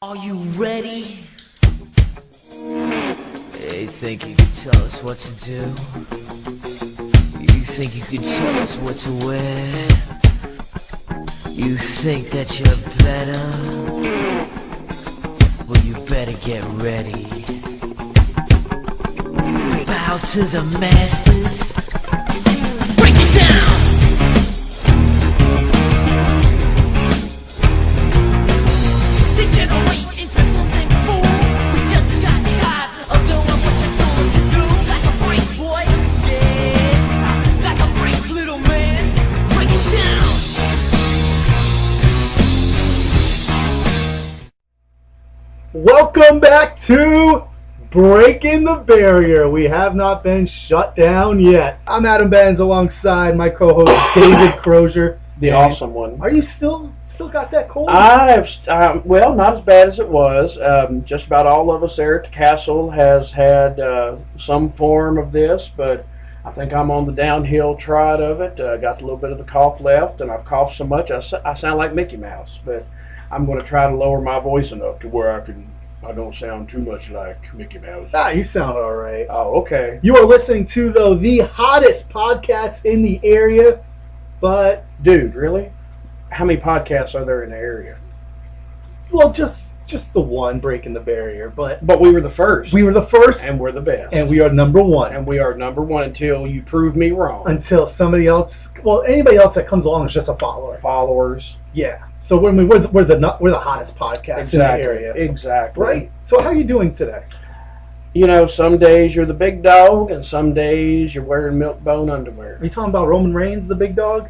Are you ready? Hey, think you could tell us what to do? You think you could tell us what to wear? You think that you're better? Well, you better get ready. Bow to the masters. Break it down! Degenerate into something fool. We just got tired of doing what you're told to do. That's a brace, boy. Yeah, that's a brace, little man. Break it down. Welcome back to Breaking the Barrier. We have not been shut down yet. I'm Adam Benz alongside my co-host David Crosier. The awesome one. Are you still got that cold? I have, well, not as bad as it was. Just about all of us there at the castle has had some form of this, but I think I'm on the downhill trot of it. Got a little bit of the cough left, and I've coughed so much I sound like Mickey Mouse, but I'm going to try to lower my voice enough to where I don't sound too much like Mickey Mouse. You sound all right. Oh, okay. You are listening to, though, the hottest podcast in the area, but... Dude, really? How many podcasts are there in the area? Well, just the one, Breaking the Barrier, but we were the first. we were the first, And we're the best. and we are number one. And we are number one until you prove me wrong. Until somebody else, well, anybody else that comes along is just a follower. Followers. Yeah. So we're the hottest podcast in the area. Exactly. Right? So how are you doing today? You know, some days you're the big dog, and some days you're wearing milk bone underwear. Are you talking about Roman Reigns, the big dog?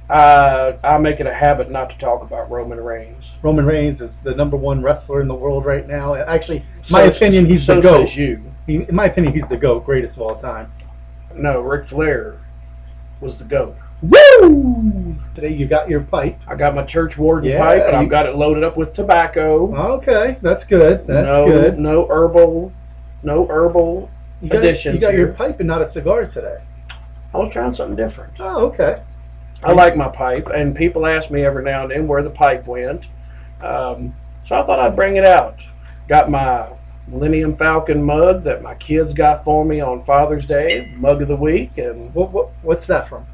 I make it a habit not to talk about Roman Reigns. Roman Reigns is the number one wrestler in the world right now. Actually, in my opinion, he's the GOAT. Says you. In my opinion, he's the GOAT, greatest of all time. No, Ric Flair was the GOAT. Woo! Today you got your pipe. I got my church warden Yeah, pipe, and I've got it loaded up with tobacco. Okay, that's good. That's good. No herbal additions. You got your here. pipe and not a cigar today. I was trying something different. Oh, okay. I like my pipe, and people ask me every now and then where the pipe went. So I thought I'd bring it out. Got my Millennium Falcon mug that my kids got for me on Father's Day, mug of the week, and What's that from?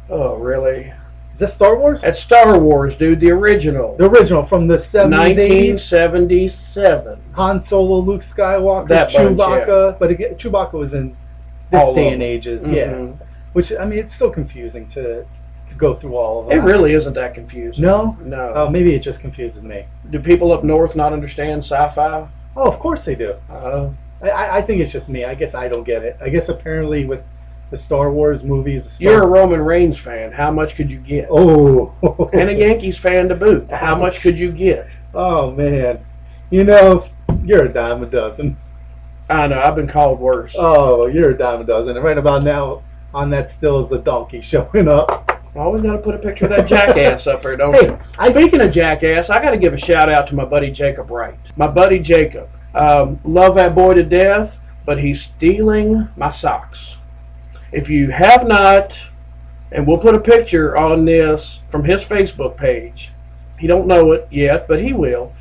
oh, really? Is that Star Wars? That's Star Wars, dude, the original. The original from the 70s, 80s. 1977. Han Solo, Luke Skywalker, That bunch, Chewbacca. yeah. But again, Chewbacca was in this All day of and them. ages. Mhm. Yeah. Which, I mean, it's still confusing to go through all of It that. really isn't that confusing. No? No. Oh, maybe it just confuses me. Do people up north not understand sci-fi? Oh, of course they do. I think it's just me. I guess I don't get it. I guess apparently with the Star Wars movies... You're a Roman Reigns fan. How much could you get? Oh. And a Yankees fan to boot. How much could you get? Oh, man. You know, you're a dime a dozen. I know. I've been called worse. Oh, you're a dime a dozen. And right about now, on that still is the donkey showing up. Always got to put a picture of that jackass up there, don't Hey, you? Speaking of jackass, I got to give a shout out to my buddy Jacob Wright. My buddy Jacob. Love that boy to death, but he's stealing my socks. If you have not, and we'll put a picture on this from his Facebook page. He don't know it yet, but he will.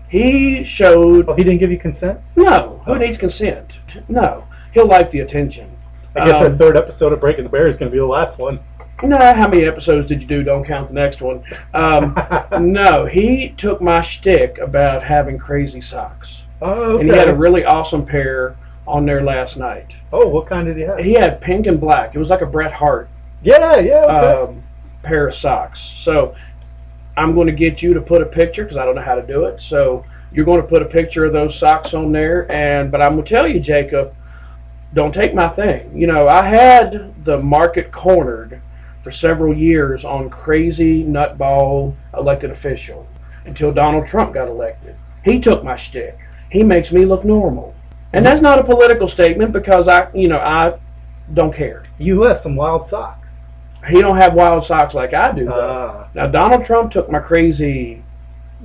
He showed... Oh, he didn't give you consent? No. Who needs consent? No. He'll like the attention. I guess our third episode of Breaking the Barrier is going to be the last one. No, how many episodes did you do? Don't count the next one. No, he took my shtick about having crazy socks. Oh, okay. And he had a really awesome pair on there last night. Oh, what kind did he have? He had pink and black. It was like a Bret Hart Yeah, okay. pair of socks. So I'm going to get you to put a picture because I don't know how to do it. So you're going to put a picture of those socks on there. But I'm going to tell you, Jacob, don't take my thing. You know, I had the market cornered for several years on crazy nutball elected official until Donald Trump got elected. He took my shtick. He makes me look normal. And that's not a political statement because I don't care. You have some wild socks. He don't have wild socks like I do, though. Now, Donald Trump took my crazy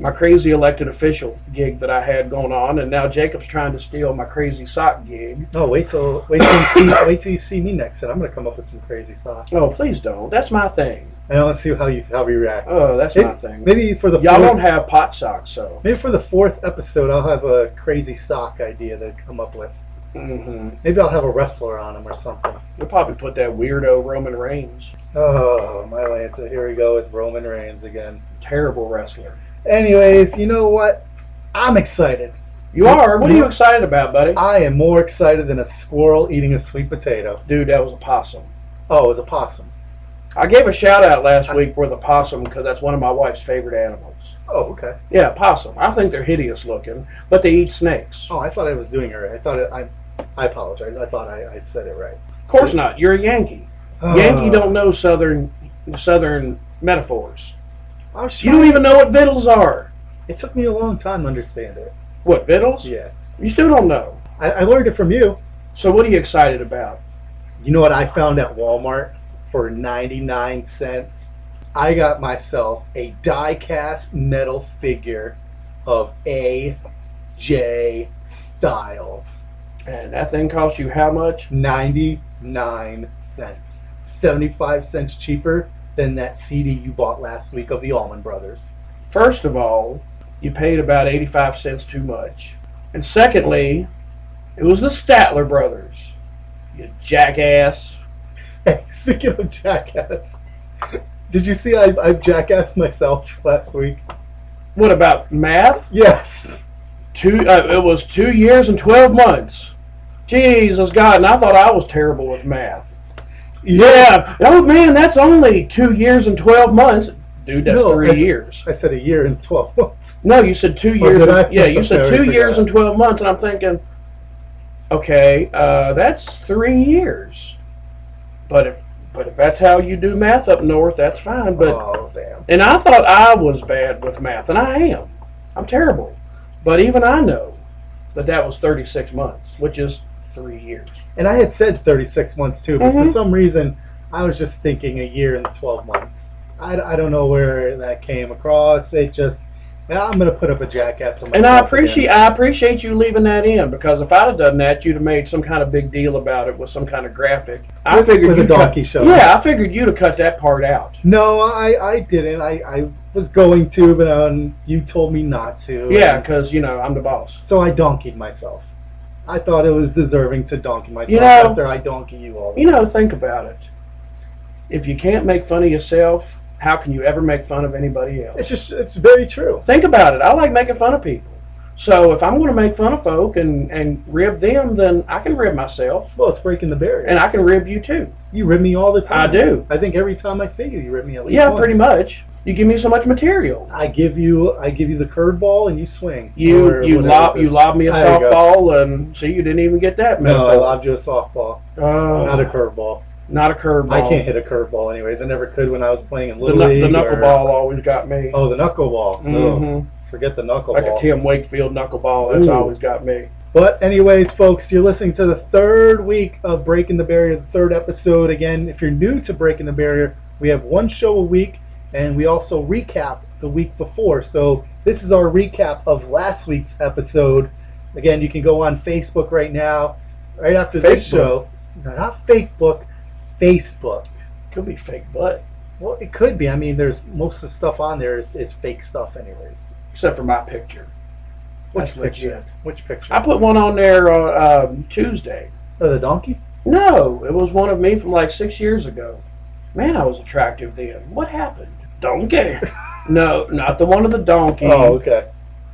elected official gig that I had going on, and now Jacob's trying to steal my crazy sock gig. No, wait till you see me next, and I'm going to come up with some crazy socks. Oh, please don't. That's my thing. And I want to see how we react. Oh, that's my thing. Maybe for the Y'all don't have pot socks, so. maybe for the 4th episode, I'll have a crazy sock idea to come up with. Mm-hmm. Maybe I'll have a wrestler on them or something. You'll probably put that weirdo Roman Reigns. Oh, my Lanta, here we go with Roman Reigns again. Terrible wrestler. Anyways, you know what? I'm excited. You are? What are you excited about, buddy? I am more excited than a squirrel eating a sweet potato. Dude, that was a possum. Oh, it was a possum. I gave a shout out last week for the possum because that's one of my wife's favorite animals. Oh, okay. Yeah, possum. I think they're hideous looking, but they eat snakes. Oh, I thought I was doing it right. I apologize. I thought I said it right. Of course not. You're a Yankee. Yankee don't know southern metaphors. You don't even know what vittles are. It took me a long time to understand it. What, vittles? Yeah. You still don't know. I learned it from you. So what are you excited about? You know what I found at Walmart for 99 cents? I got myself a die-cast metal figure of AJ Styles. And that thing cost you how much? 99 cents. 75 cents cheaper than that CD you bought last week of the Allman Brothers. First of all, you paid about 85 cents too much. And secondly, it was the Statler Brothers. You jackass. Hey, speaking of jackass, did you see I've jackassed myself last week? What about math? Yes. It was 2 years and 12 months. Jesus God, and I thought I was terrible with math. Yeah. Oh man, that's only 2 years and 12 months. Dude, that's 3 years. I said a year and 12 months. No, you said 2 Or years. did I? Yeah, you said Sorry, 2 years and 12 months, and I'm thinking, okay, that's 3 years. But if that's how you do math up north, that's fine. But oh damn. and I thought I was bad with math, and I am. I'm terrible. But even I know that was 36 months, which is 3 years. And I had said 36 months too, but for some reason I was just thinking a year and 12 months. I don't know where that came across. It just, I'm going to put up a jackass on myself. And I appreciate you leaving that in, because if I'd have done that, you'd have made some kind of big deal about it with some kind of graphic. I figured with a donkey show. Yeah, I figured you'd have cut that part out. No, I didn't. I was going to, but you told me not to. Yeah, because, I'm the boss. So I donkeyed myself. I thought it was deserving to donkey myself after I donkey you all the time. Think about it. If you can't make fun of yourself, how can you ever make fun of anybody else? It's very true. Think about it. I like making fun of people. So if I'm going to make fun of folk and rib them, then I can rib myself. Well, it's breaking the barrier. And I can rib you too. You rib me all the time. I do. I think every time I see you, you rib me at least once. Pretty much. You give me so much material. I give you the curveball and you swing. You lob me a softball, and see, you didn't even get that. No, I lobbed you a softball. Not a curveball. Not a curveball. I can't hit a curveball anyways. I never could when I was playing in Little League. The knuckleball always got me. Oh, the knuckleball. Mm-hmm. Oh, forget the knuckleball. Like a Tim Wakefield knuckleball. That's always got me. But anyways, folks, you're listening to the 3rd week of Breaking the Barrier, the 3rd episode. Again, if you're new to Breaking the Barrier, we have one show a week, and we also recap the week before. So this is our recap of last week's episode. Again, you can go on Facebook right now, right after this show. No, not Facebook. Facebook. Could be fake butt. Well, it could be. I mean, there's most of the stuff on there is fake stuff anyways. Except for my picture. Which picture? Which picture? I put one on there on Tuesday. Oh, the donkey? No, it was one of me from like 6 years ago. Man, I was attractive then. What happened? Donkey. No, not the one of the donkey. Oh, okay.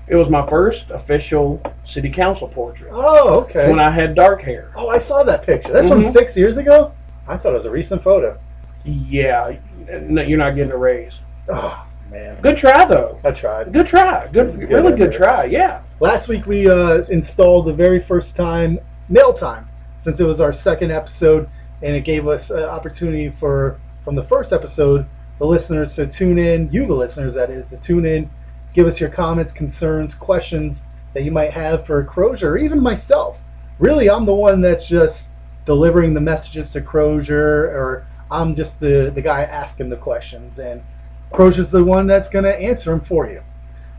It was my first official city council portrait. Oh, okay. When I had dark hair. Oh, I saw that picture. That's from 6 years ago? I thought it was a recent photo. Yeah, no, you're not getting a raise. Oh, man. Good try, though. I tried. Good try. Really good try, yeah. Last week we installed the very first time mail time, since it was our 2nd episode, and it gave us an opportunity from the first episode, the listeners to tune in, you the listeners that is, to tune in, give us your comments, concerns, questions that you might have for Crosier, or even myself. Really, I'm the one that's just delivering the messages to Crosier, or I'm just the guy asking the questions, and Crosier's the one that's going to answer them for you.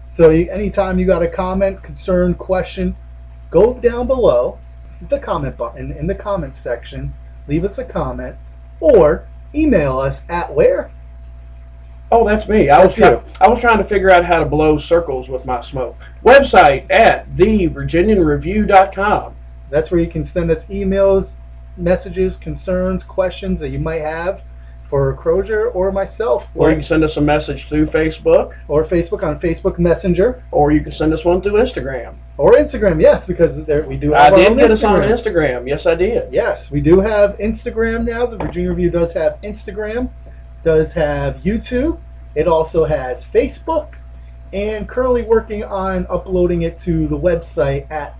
So anytime you got a comment, concern, question, go down below the comment button in the comment section, leave us a comment, or email us at where? Oh, that's me. That's you. I was trying to figure out how to blow circles with my smoke. Website at thevirginianreview.com. That's where you can send us emails, messages, concerns, questions that you might have for Crosier or myself. Or you can send us a message through Facebook. Or Facebook on Facebook Messenger. Or you can send us one through Instagram. Or Instagram, yes, because we do I have our did own get us on Instagram. Instagram. Yes, I did. Yes, we do have Instagram now. The Virginia Review does have Instagram, does have YouTube. It also has Facebook, and currently working on uploading it to the website, at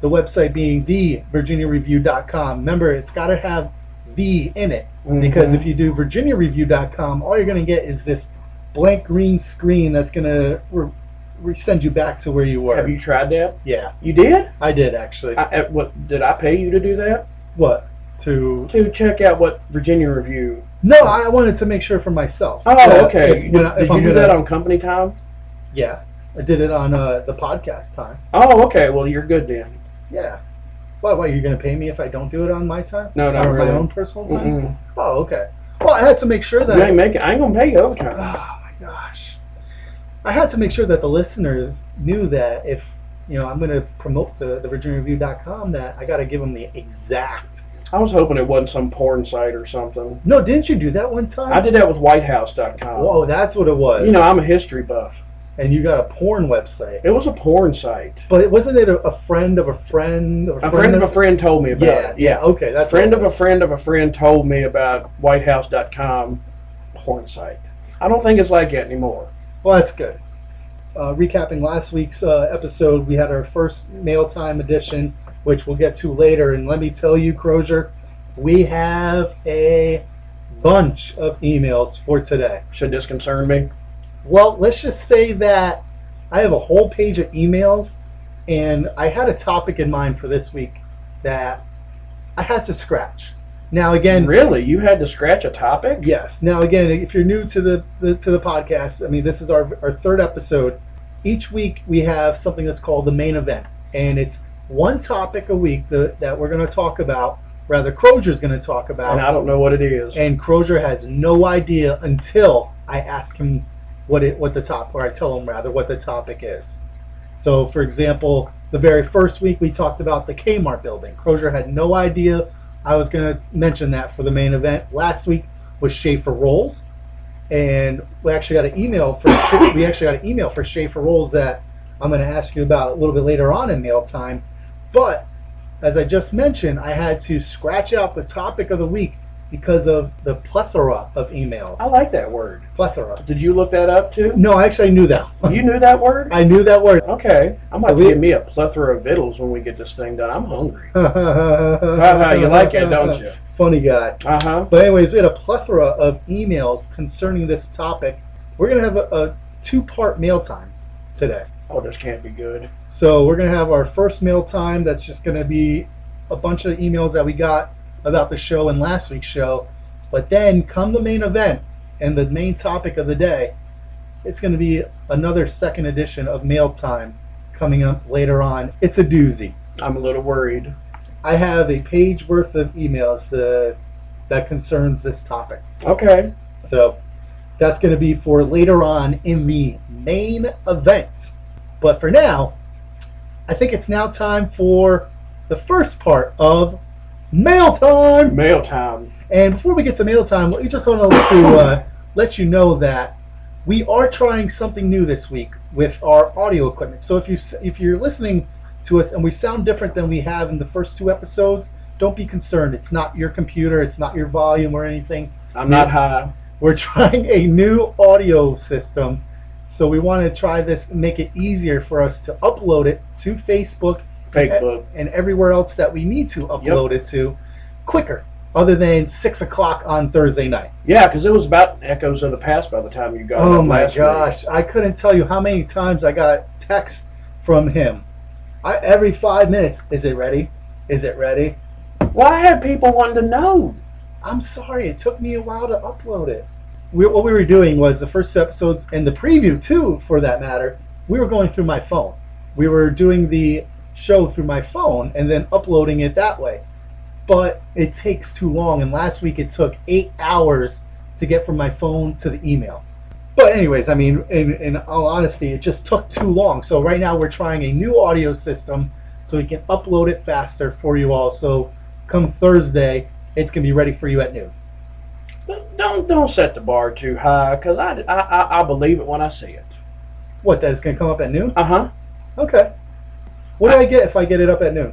the website being thevirginiareview.com. Remember, it's got to have "the" in it, because if you do virginiareview.com, all you're going to get is this blank green screen that's going to send you back to where you were. Have you tried that? Yeah, You did? I did actually. What did I pay you to do that? What? To check out what Virginia Review. No, I wanted to make sure for myself. Oh, that okay. if Did you I'm do that on company time? Yeah, I did it on the podcast time. Oh, okay. Well, you're good then. Yeah. Why? You're going to pay me if I don't do it on my time? No, not or really. my own personal time? Mm-mm. Oh, okay. Well, I had to make sure that. I ain't gonna pay you overtime. Oh my gosh. I had to make sure that the listeners knew that if I'm going to promote the virginiareview.com, that I got to give them the exact. I was hoping it wasn't some porn site or something. No, didn't you do that one time? I did that with WhiteHouse.com. Whoa, that's what it was. I'm a history buff. And you got a porn website. It was a porn site. But wasn't it a friend of a friend? Or A friend of a friend told me about it. Yeah, okay. That's Friend of a friend of a friend told me about WhiteHouse.com porn site. I don't think it's like that anymore. Well, that's good. Recapping last week's episode, we had our first mail time edition, which we'll get to later. And let me tell you, Crosier, we have a bunch of emails for today. Should this concern me? Well, let's just say that I have a whole page of emails, and I had a topic in mind for this week that I had to scratch. Now again, Really? You had to scratch a topic? yes. Now again, if you're new to the podcast, I mean, this is our third episode. Each week we have something that's called the main event, and it's one topic a week that we're going to talk about. Rather, Crosier's going to talk about. And I don't know what it is. And Crosier has no idea until I ask him what the top, or I tell him rather what the topic is. So, for example, the very first week we talked about the Kmart building. Crosier had no idea I was going to mention that for the main event. Last week was Schaefer Rolls, and we actually got an email for Schaefer Rolls that I'm going to ask you about a little bit later on in mail time. But as I just mentioned, I had to scratch out the topic of the week because of the plethora of emails. I like that word. Plethora. Did you look that up too? No, actually I knew that one. You knew that word? I knew that word. Okay. I might give me a plethora of vittles when we get this thing done. I'm hungry. You like it, don't you? Funny guy. Uh-huh. But anyways, we had a plethora of emails concerning this topic. We're going to have a two-part mail time today. Oh, this can't be good. So we're going to have our first mail time. That's just going to be a bunch of emails that we got about the show and last week's show. But then come the main event and the main topic of the day, it's going to be another second edition of mail time coming up later on. It's a doozy. I'm a little worried. I have a page worth of emails that concerns this topic. Okay. So that's going to be for later on in the main event. But for now, I think it's now time for the first part of mail time. Mail time. And before we get to mail time, we just want to let you know that we are trying something new this week with our audio equipment. So if you're listening to us and we sound different than we have in the first two episodes, don't be concerned. It's not your computer. It's not your volume or anything. I'm not high. We're trying a new audio system. So we want to try this and make it easier for us to upload it to Facebook and everywhere else that we need to upload it to quicker, other than 6 o'clock on Thursday night. Yeah, because it was about echoes of the past by the time you got it. Oh my gosh, I couldn't tell you how many times I got texts from him. Every 5 minutes, is it ready? Is it ready? Well, I had people wanting to know. I'm sorry, it took me a while to upload it. What we were doing was the first two episodes, and the preview too, for that matter, we were going through my phone. We were doing the show through my phone and then uploading it that way. But it takes too long, and last week it took 8 hours to get from my phone to the email. But anyways, I mean, in all honesty, it just took too long. So right now we're trying a new audio system so we can upload it faster for you all. So come Thursday, it's going to be ready for you at noon. Don't set the bar too high, because I believe it when I see it. What, that is going to come up at noon? Uh-huh. Okay. What do I get if I get it up at noon?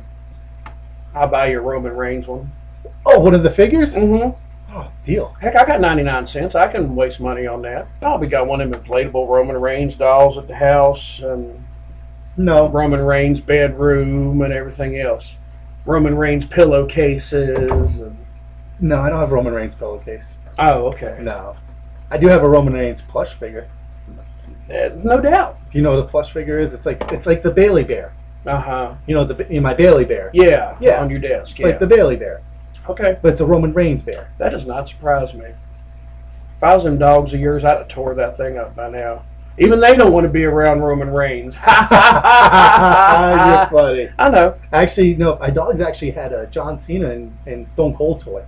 I'll buy you a Roman Reigns one. Oh, one of the figures? Mm-hmm. Oh, deal. Heck, I got 99 cents. I can waste money on that. Probably got one of them inflatable Roman Reigns dolls at the house, and No. Roman Reigns bedroom and everything else. Roman Reigns pillowcases. And... No, I don't have Roman Reigns pillowcase. Oh, okay. No. I do have a Roman Reigns plush figure. No doubt. Do you know what a plush figure is? It's like the Bailey Bear. Uh-huh. You know, my Bailey Bear. Yeah. Yeah. On your desk. It's like the Bailey Bear. Okay. But it's a Roman Reigns bear. That does not surprise me. If I was them dogs of yours, I'd have tore that thing up by now. Even they don't want to be around Roman Reigns. You're funny. I know. Actually, no, my dogs actually had a John Cena and Stone Cold toy.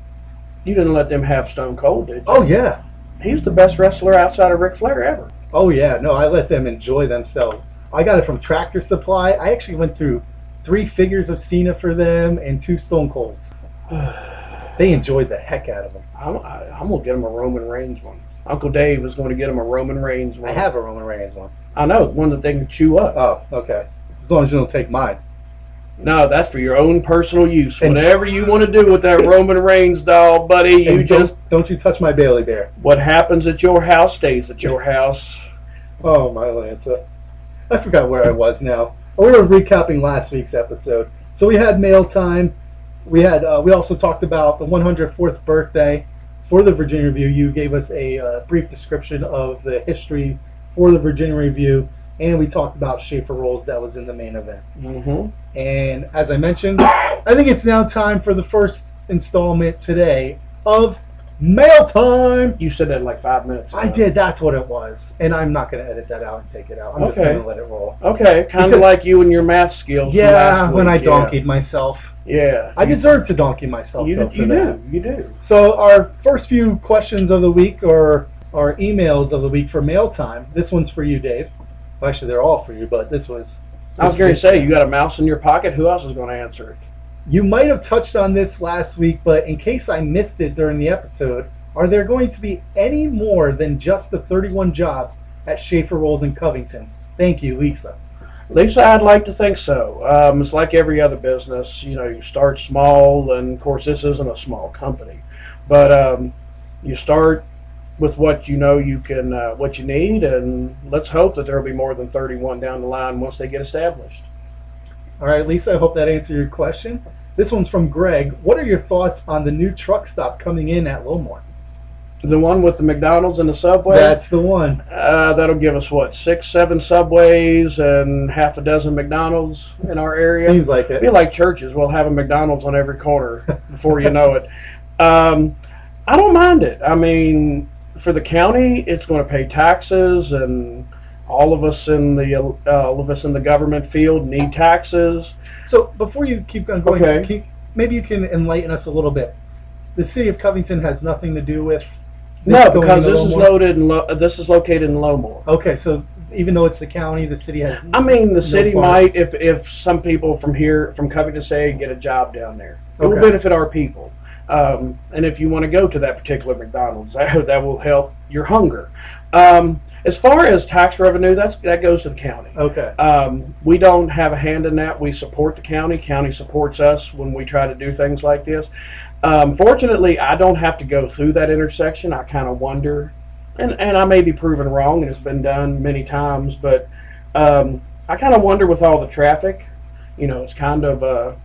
You didn't let them have Stone Cold, did you? Oh, yeah. He's the best wrestler outside of Ric Flair ever. Oh, yeah. No, I let them enjoy themselves. I got it from Tractor Supply. I actually went through 3 figures of Cena for them and 2 Stone Colds. They enjoyed the heck out of them. I'm going to get him a Roman Reigns one. Uncle Dave is going to get him a Roman Reigns one. I have a Roman Reigns one. I know, one that they can chew up. Oh, okay. As long as you don't take mine. No, that's for your own personal use. And whatever you want to do with that Roman Reigns doll, buddy, you And just... don't you touch my Bailey Bear. What happens at your house stays at your house. Oh, my Lanza. I forgot where I was now. We were recapping last week's episode. So we had mail time. We also talked about the 104th birthday for the Virginia Review. You gave us a brief description of the history for the Virginia Review, and we talked about Schaefer Rolls that was in the main event. Mm-hmm. And as I mentioned, I think it's now time for the first installment today of Mail Time. You said that in like 5 minutes ago. I did. That's what it was. And I'm not going to edit that out and take it out. I'm just Okay. going to let it roll. Okay, kind of like you and your math skills from Yeah, last when I week, donkeyed myself. Yeah. I deserve to donkey myself. You though, for do. that. You do. So our first few questions of the week, or our emails of the week for Mail Time. This one's for you, Dave. Well, actually, they're all for you, but this was... I was going to say, you got a mouse in your pocket. Who else is going to answer it? You might have touched on this last week, but in case I missed it during the episode, are there going to be any more than just the 31 jobs at Schaefer Rolls in Covington? Thank you, Lisa. Lisa, I'd like to think so. It's like every other business. You know, you start small, and of course, this isn't a small company, but you start with what you know you can, what you need, and let's hope that there will be more than 31 down the line once they get established. All right, Lisa, I hope that answered your question. This one's from Greg. What are your thoughts on the new truck stop coming in at Lowmore? The one with the McDonald's and the Subway? That's the one. That'll give us, what, 6, 7 Subways and half a dozen McDonald's in our area? Seems like it. Be like churches. We'll have a McDonald's on every corner before you know it. I don't mind it. I mean, for the county, it's going to pay taxes, and all of us in the government field need taxes. So before you keep on going, Okay. maybe you can enlighten us a little bit. The city of Covington has nothing to do with this No, going because into Lowmore? this is located in Lowmore. Okay, so even though it's the county, the city has. I mean, the no city part. might, if some people from Covington, say, get a job down there. It will Okay. benefit our people. And if you want to go to that particular McDonald's, that will help your hunger. As far as tax revenue, that goes to the county. Okay. We don't have a hand in that. We support the county. County supports us when we try to do things like this. Fortunately, I don't have to go through that intersection. I kind of wonder, and I may be proven wrong, and it's been done many times, but I kind of wonder with all the traffic. You know, it's kind of a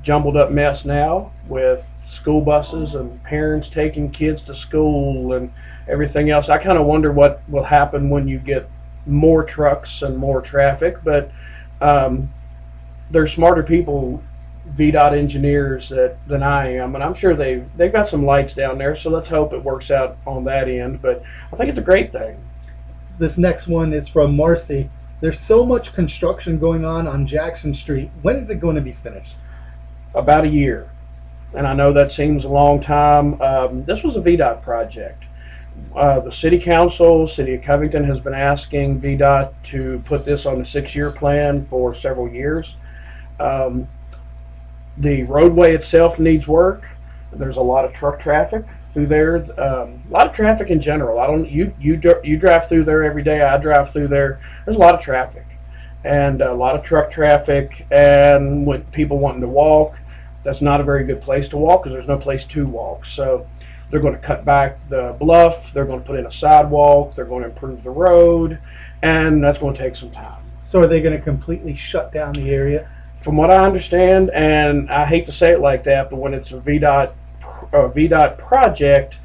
jumbled up mess now with school buses and parents taking kids to school and everything else. I kind of wonder what will happen when you get more trucks and more traffic, but there's smarter people, VDOT engineers, than I am, and I'm sure they've got some lights down there, so let's hope it works out on that end, but I think it's a great thing. This next one is from Marcy. There's so much construction going on Jackson Street. When is it going to be finished? About a year, and I know that seems a long time. This was a VDOT project. The city council, city of Covington, has been asking VDOT to put this on a 6-year plan for several years. The roadway itself needs work. There's a lot of truck traffic through there. A lot of traffic in general. You drive through there every day. I drive through there. There's a lot of traffic, and a lot of truck traffic, and with people wanting to walk. That's not a very good place to walk because there's no place to walk. So they're going to cut back the bluff. They're going to put in a sidewalk. They're going to improve the road, and that's going to take some time. So are they going to completely shut down the area? From what I understand, and I hate to say it like that, but when it's a VDOT project,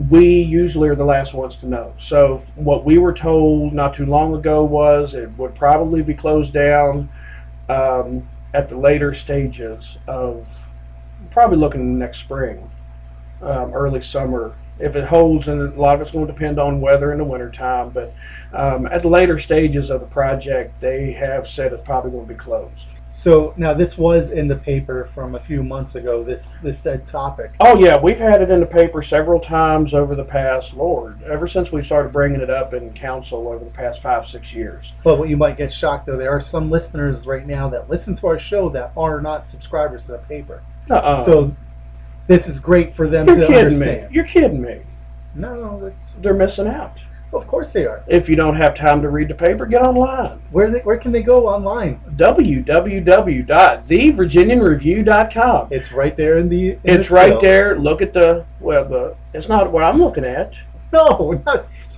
we usually are the last ones to know. So what we were told not too long ago was it would probably be closed down at the later stages of, probably looking next spring, early summer. If it holds, and a lot of it's going to depend on weather in the wintertime, but at the later stages of the project, they have said it's probably going to be closed. So now this was in the paper from a few months ago, this said topic. Oh yeah, we've had it in the paper several times over the past, ever since we started bringing it up in council over the past 5-6 years. But what you might get shocked though, there are some listeners right now that listen to our show that are not subscribers to the paper. So this is great for them to understand. You're kidding me. No, They're missing out. of course they are. If you don't have time to read the paper, get online. Where can they go online? www.thevirginianreview.com. It's right there in the. It's right there. Look at it's not what I'm looking at. No,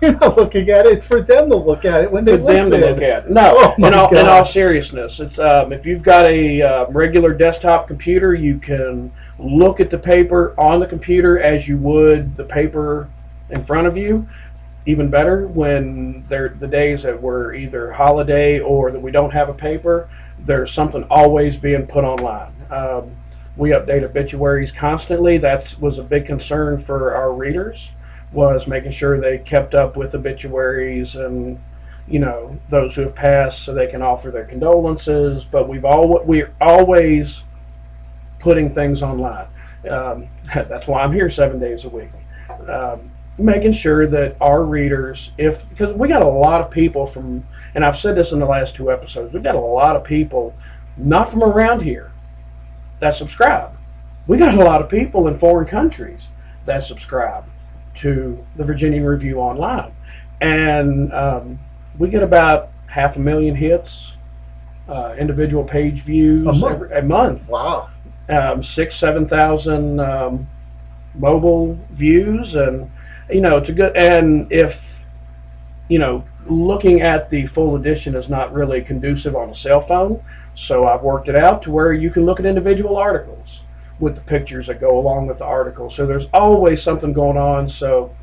you're not looking at it. It's for them to look at it when they listen. For them to look at it. No, in all seriousness, it's if you've got a regular desktop computer, you can look at the paper on the computer as you would the paper in front of you. Even better when they're the days that we're either holiday or that we don't have a paper, there's something always being put online. We update obituaries constantly. That was a big concern for our readers, was making sure they kept up with obituaries and, those who have passed so they can offer their condolences. But we're always putting things online. That's why I'm here 7 days a week. Making sure that our readers, because we got a lot of people from, and I've said this in the last 2 episodes, we've got a lot of people not from around here that subscribe. We got a lot of people in foreign countries that subscribe to the Virginian Review online, and we get about 500,000 hits, individual page views a month. Wow. 6,000-7,000 mobile views, and it's a good. And if looking at the full edition is not really conducive on a cell phone, so I've worked it out to where you can look at individual articles with the pictures that go along with the article. So there's always something going on. So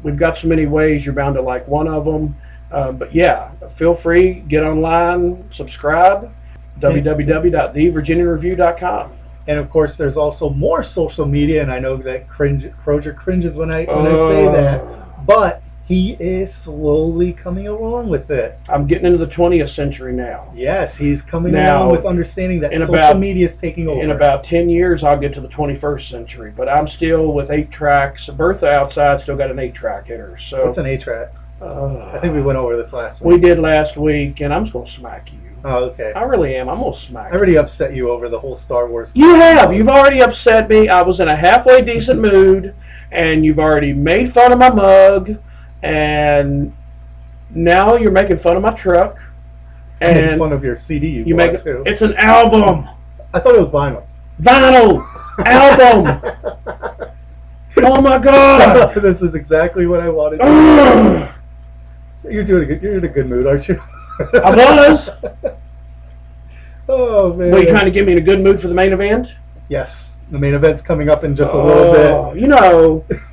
we've got so many ways. You're bound to like one of them. But yeah, feel free, get online, subscribe. www.thevirginianreview.com. And of course, there's also more social media, and I know that Crosier cringes when I say that, but he is slowly coming along with it. I'm getting into the 20th century now. Yes, he's coming along with understanding that social media is taking over. In about 10 years, I'll get to the 21st century, but I'm still with 8 tracks. Bertha outside still got an 8-track in her. So what's an 8-track? I think we went over this last week. We did last week, and I'm just going to smack you. Oh, okay. I really am. I'm going to smack you. I already upset you over the whole Star Wars. You have. You've already upset me. I was in a halfway decent mood, and you've already made fun of my mug, and now you're making fun of my truck. And making fun of your CD you bought too. It's an album. I thought it was vinyl. Vinyl. Album. Oh, my God. This is exactly what I wanted to do. You're in a good mood, aren't you? I was. Oh man! Were you trying to get me in a good mood for the main event? Yes, the main event's coming up in just a little bit.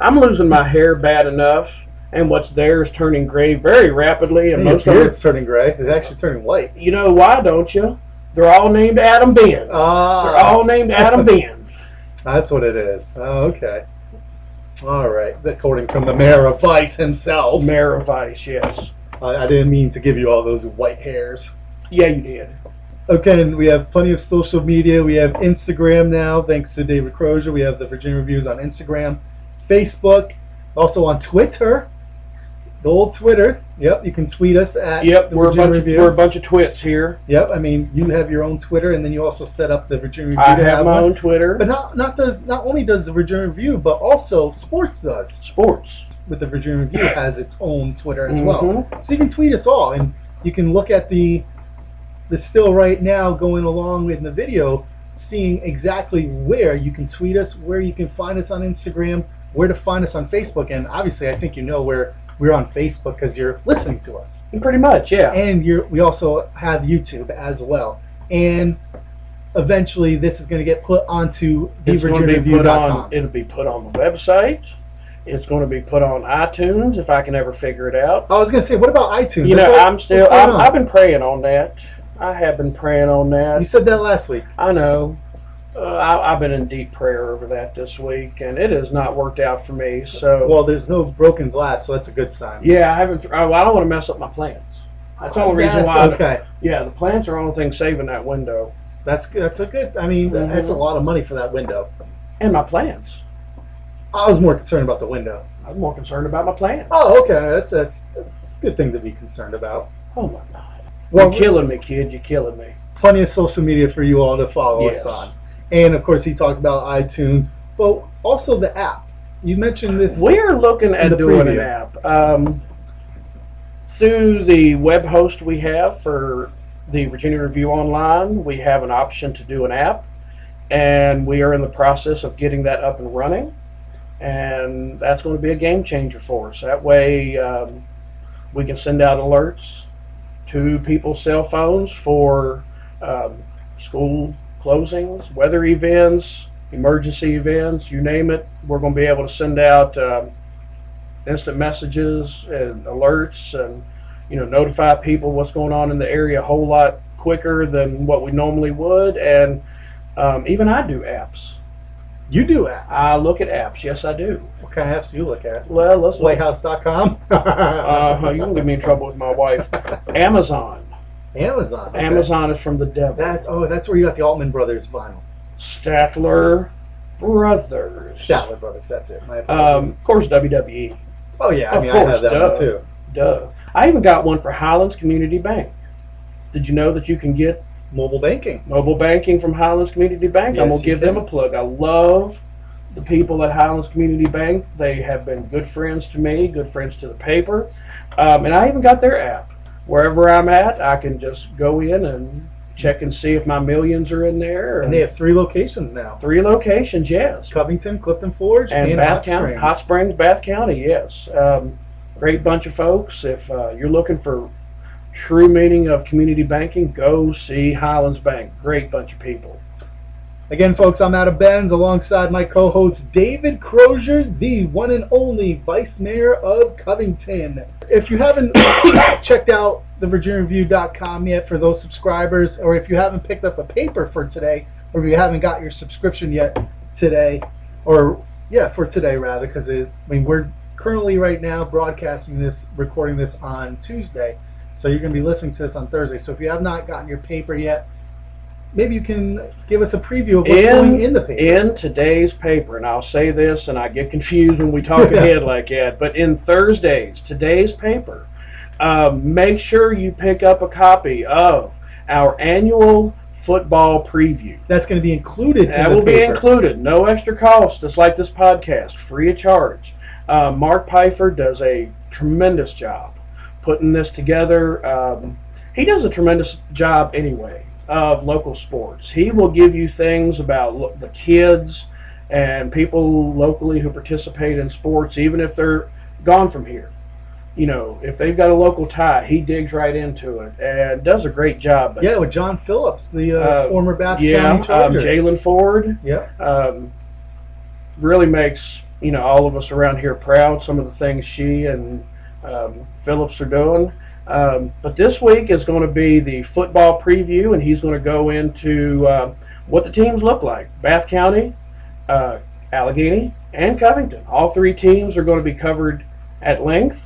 I'm losing my hair bad enough, and what's there is turning gray very rapidly, and most of it's turning gray. It's actually turning white. You know why, don't you? They're all named Adam Benz. They're all named Adam Benz. That's what it is. Oh, okay. All right. According from the mayor of Vice himself. Mayor of Vice, yes. I didn't mean to give you all those white hairs. Yeah, you did. Okay, and we have plenty of social media. We have Instagram now, thanks to David Crosier. We have the Virginia Reviews on Instagram, Facebook. Also on Twitter, the old Twitter. Yep, you can tweet us at Yep, the we're Virginia Review. we're a bunch of twits here. Yep, I mean you have your own Twitter, and then you also set up the Virginia Review. I to have my one. own Twitter. But not only does the Virginia Review, but also sports does. Sports. With the Virginia Review has its own Twitter as Mm-hmm. well. So you can tweet us all, and you can look at the still right now going along in the video, seeing exactly where you can tweet us, where you can find us on Instagram, where to find us on Facebook, and obviously I think you know where we're on Facebook because you're listening to us. Pretty much, yeah. And we also have YouTube as well. And eventually this is going to get put onto It's going to be put thevirginiareview.com. on. It'll be put on the website. It's going to be put on iTunes if I can ever figure it out. I was going to say, what about iTunes? You know, What's going on? I've been praying on that. I have been praying on that. You said that last week. I know. I've been in deep prayer over that this week, and it has not worked out for me. So, Well, there's no broken glass, so that's a good sign. yeah, I haven't. I don't want to mess up my plans. That's the only reason That's why. okay. Yeah, the plants are the only thing saving that window That's a good. I mean, that's a lot of money for that window. and my plans. I was more concerned about the window. I'm more concerned about my plans. Oh, okay. That's a good thing to be concerned about. Oh my God! Well, You're killing me, kid. You're killing me. plenty of social media for you all to follow Yes. us on. And of course, he talked about iTunes, but also the app. You mentioned this. We're looking in at the doing preview. an app through the web host we have for the Virginia Review Online. We have an option to do an app, and we are in the process of getting that up and running. And that's going to be a game changer for us. That way, we can send out alerts to people's cell phones for school closings, weather events, emergency events, you name it. We're going to be able to send out instant messages and alerts, and notify people what's going on in the area a whole lot quicker than what we normally would. And even I do apps. You do apps. I look at apps. Yes, I do. What kind of apps do you look at? Well, let's look. Playhouse.com? You can get me in trouble with my wife. Amazon. Amazon. Okay. Amazon is from the devil. That's where you got the Altman Brothers vinyl. Statler Brothers. Statler Brothers, that's it. My apologies. Of course, WWE. Oh yeah, of I course, have that duh. one too. Duh. I even got one for Highlands Community Bank. Did you know that you can get Mobile banking. mobile banking from Highlands Community Bank? Yes, I'm going to you give them can. a plug. I love the people at Highlands Community Bank. They have been good friends to me, good friends to the paper. And I even got their app. Wherever I'm at, I can just go in and check and see if my millions are in there. And they have 3 locations now. 3 locations, yes. Covington, Clifton Forge, And and Bath Hot County, Springs. Hot Springs, Bath County, yes. Great bunch of folks. If you're looking for true meaning of community banking, go see Highlands Bank. Great bunch of people. Again, folks, I'm out of Benz alongside my co-host David Crosier, the one and only Vice Mayor of Covington. If you haven't checked out thevirginiareview.com yet for those subscribers, or if you haven't picked up a paper for today, or if you haven't got your subscription yet today, or for today rather, because we're currently right now broadcasting this, recording this on Tuesday, so you're going to be listening to this on Thursday. So if you have not gotten your paper yet, maybe you can give us a preview of what's going in the paper. In today's paper, and I'll say this, and I get confused when we talk ahead like that, but in today's paper, make sure you pick up a copy of our annual football preview. That's going to be included That in the will be paper. included. No extra cost, just like this podcast, free of charge. Mark Pfeiffer does a tremendous job putting this together. He does a tremendous job anyway of local sports. He will give you things about the kids and people locally who participate in sports, even if they're gone from here. If they've got a local tie, he digs right into it and does a great job. Yeah, with John Phillips, the former Bath County Charger. Jalen Ford. Yeah. Really makes all of us around here proud. Some of the things she and Phillips are doing. But this week is going to be the football preview, and he's going to go into what the teams look like. Bath County, Alleghany, and Covington. All 3 teams are going to be covered at length,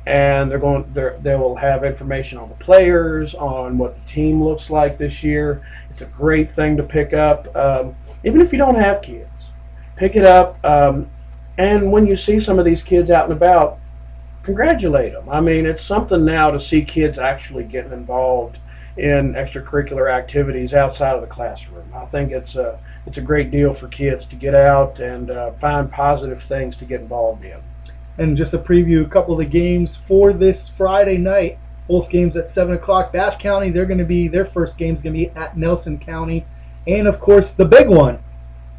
and they will have information on the players, on what the team looks like this year. It's a great thing to pick up, even if you don't have kids. Pick it up. And when you see some of these kids out and about, congratulate them. I mean, it's something now to see kids actually getting involved in extracurricular activities outside of the classroom. I think it's a great deal for kids to get out and find positive things to get involved in. And just to preview a couple of the games for this Friday night, both games at 7 o'clock. Bath County, their first game's going to be at Nelson County. And, of course, the big one,